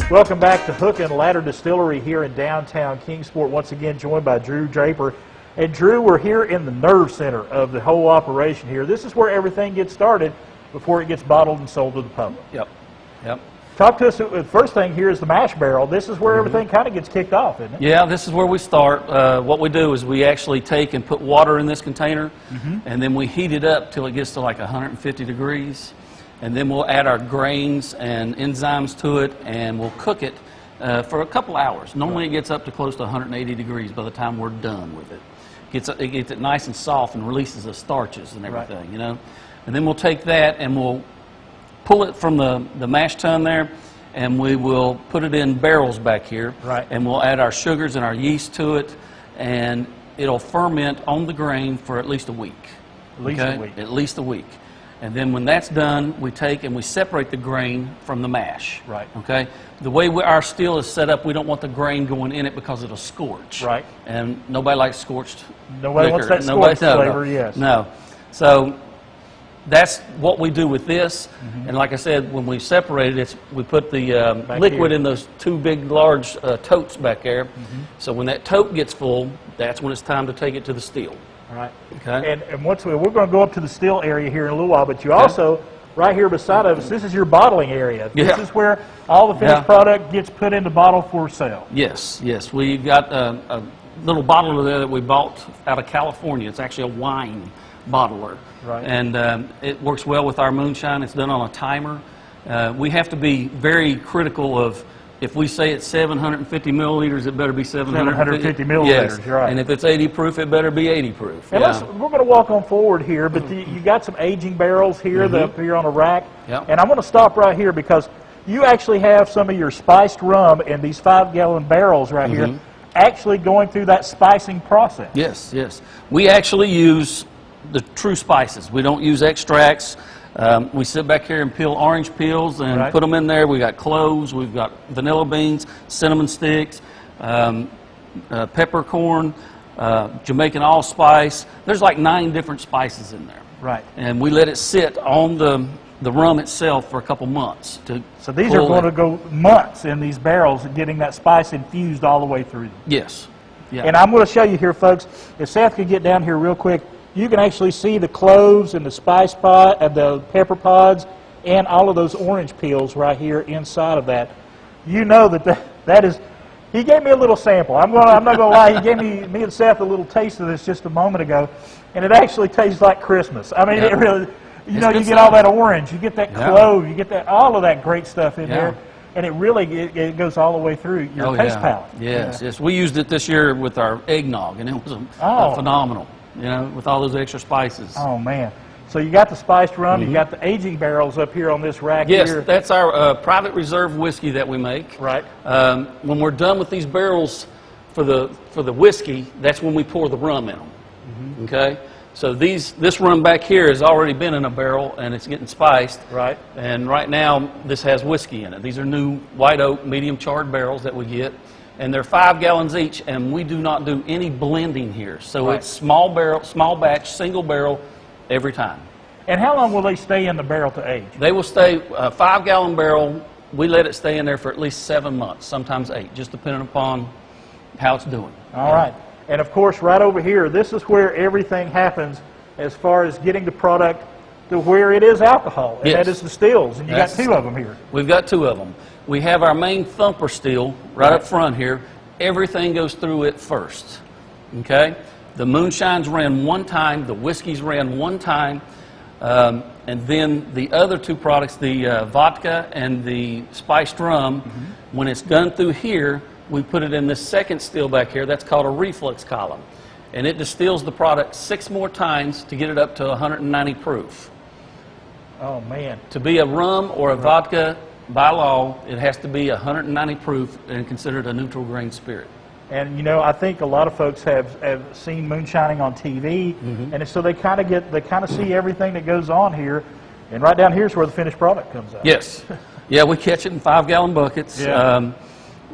Welcome back to Hook and Ladder Distillery here in downtown Kingsport. Once again, joined by Drew Draper. And Drew, we're here in the nerve center of the whole operation here. This is where everything gets started before it gets bottled and sold to the public. Yep. Talk to us. The first thing here is the mash barrel. This is where everything kind of gets kicked off, isn't it? Yeah, this is where we start. What we do is we actually take and put water in this container, and then we heat it up till it gets to like 150 degrees. And then we'll add our grains and enzymes to it, and we'll cook it for a couple hours. Normally it gets up to close to 180 degrees by the time we're done with it. It gets it nice and soft and releases the starches and everything, you know. And then we'll take that and we'll pull it from the mash tun there, and we will put it in barrels back here. Right. And we'll add our sugars and our yeast to it, and it'll ferment on the grain for at least a week. At least a week. At least a week. And then when that's done, we take and we separate the grain from the mash. Right. Okay? The way our still is set up, we don't want the grain going in it because it'll scorch. Right. And nobody likes scorched Nobody liquor. wants that scorched flavor, no. yes. No. So that's what we do with this. And like I said, when we separate it, we put the liquid in those two big, large totes back there. So when that tote gets full, that's when it's time to take it to the still. Right. Okay. And once we're going to go up to the still area here in a little while, but you also, right here beside us, this is your bottling area. This is where all the finished product gets put in the bottle for sale. Yes. We got a little bottler there that we bought out of California. It's actually a wine bottler. Right. And it works well with our moonshine. It's done on a timer. We have to be very critical of, if we say it's 750 milliliters, it better be 750 milliliters. Yes. Right. And if it's 80 proof, it better be 80 proof. And we're going to walk on forward here, but you got some aging barrels here up here on a rack. Yep. And I'm going to stop right here because you actually have some of your spiced rum in these 5-gallon barrels right here, actually going through that spicing process. Yes. We actually use the true spices. We don't use extracts. We sit back here and peel orange peels and put them in there. We got cloves, we've got vanilla beans, cinnamon sticks, peppercorn, Jamaican allspice. There's like 9 different spices in there. Right. And we let it sit on the rum itself for a couple months. So these are going to go months in these barrels and getting that spice infused all the way through them. Yes. Yeah. And I'm going to show you here, folks, if Seth could get down here real quick, you can actually see the cloves and the spice pod and the pepper pods and all of those orange peels right here inside of that. You know that is. He gave me a little sample. I'm not going to lie. He gave me and Seth a little taste of this just a moment ago, and it actually tastes like Christmas. I mean, it really. You get all that orange, you get that clove, you get all of that great stuff in there, and it really it goes all the way through your taste palate. Yes. We used it this year with our eggnog, and it was phenomenal. With all those extra spices. Oh, man. So you got the spiced rum, you got the aging barrels up here on this rack here. Yes, that's our private reserve whiskey that we make. Right. When we're done with these barrels for the whiskey, that's when we pour the rum in them. Okay? So this rum back here has already been in a barrel, and it's getting spiced. Right. And right now, this has whiskey in it. These are new white oak, medium charred barrels that we get. And they're 5 gallons each, and we do not do any blending here. So it's small batch, single barrel every time. And how long will they stay in the barrel to age? They will stay, a 5-gallon barrel, we let it stay in there for at least 7 months, sometimes 8, just depending upon how it's doing. All right. And of course, right over here, this is where everything happens as far as getting the product to where it is alcohol. And that is the stills. And you got 2 of them here. We've got 2 of them. We have our main thumper still right up front here. Everything goes through it first. Okay? The moonshines ran one time, the whiskeys ran one time, and then the other 2 products, the vodka and the spiced rum, when it's done through here, we put it in this second still back here. That's called a reflux column. And it distills the product 6 more times to get it up to 190 proof. Oh, man. To be a rum or a vodka, by law, it has to be 190 proof and considered a neutral grain spirit. And I think a lot of folks have seen moonshining on TV, and so they kind of see everything that goes on here, and right down here is where the finished product comes out. Yes, we catch it in 5-gallon buckets. Yeah.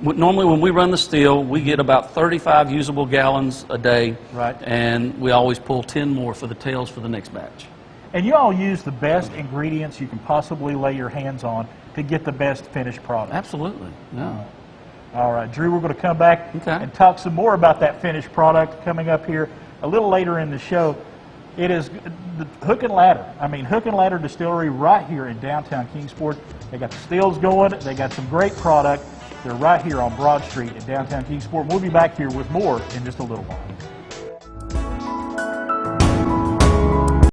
Normally, when we run the still, we get about 35 usable gallons a day, right? And we always pull 10 more for the tails for the next batch. And you all use the best ingredients you can possibly lay your hands on to get the best finished product. Absolutely. Yeah. All right, Drew, we're going to come back Okay. and talk some more about that finished product coming up here a little later in the show. It is the Hook and Ladder. I mean, Hook and Ladder Distillery right here in downtown Kingsport. They got the stills going. They got some great product. They're right here on Broad Street in downtown Kingsport. We'll be back here with more in just a little while.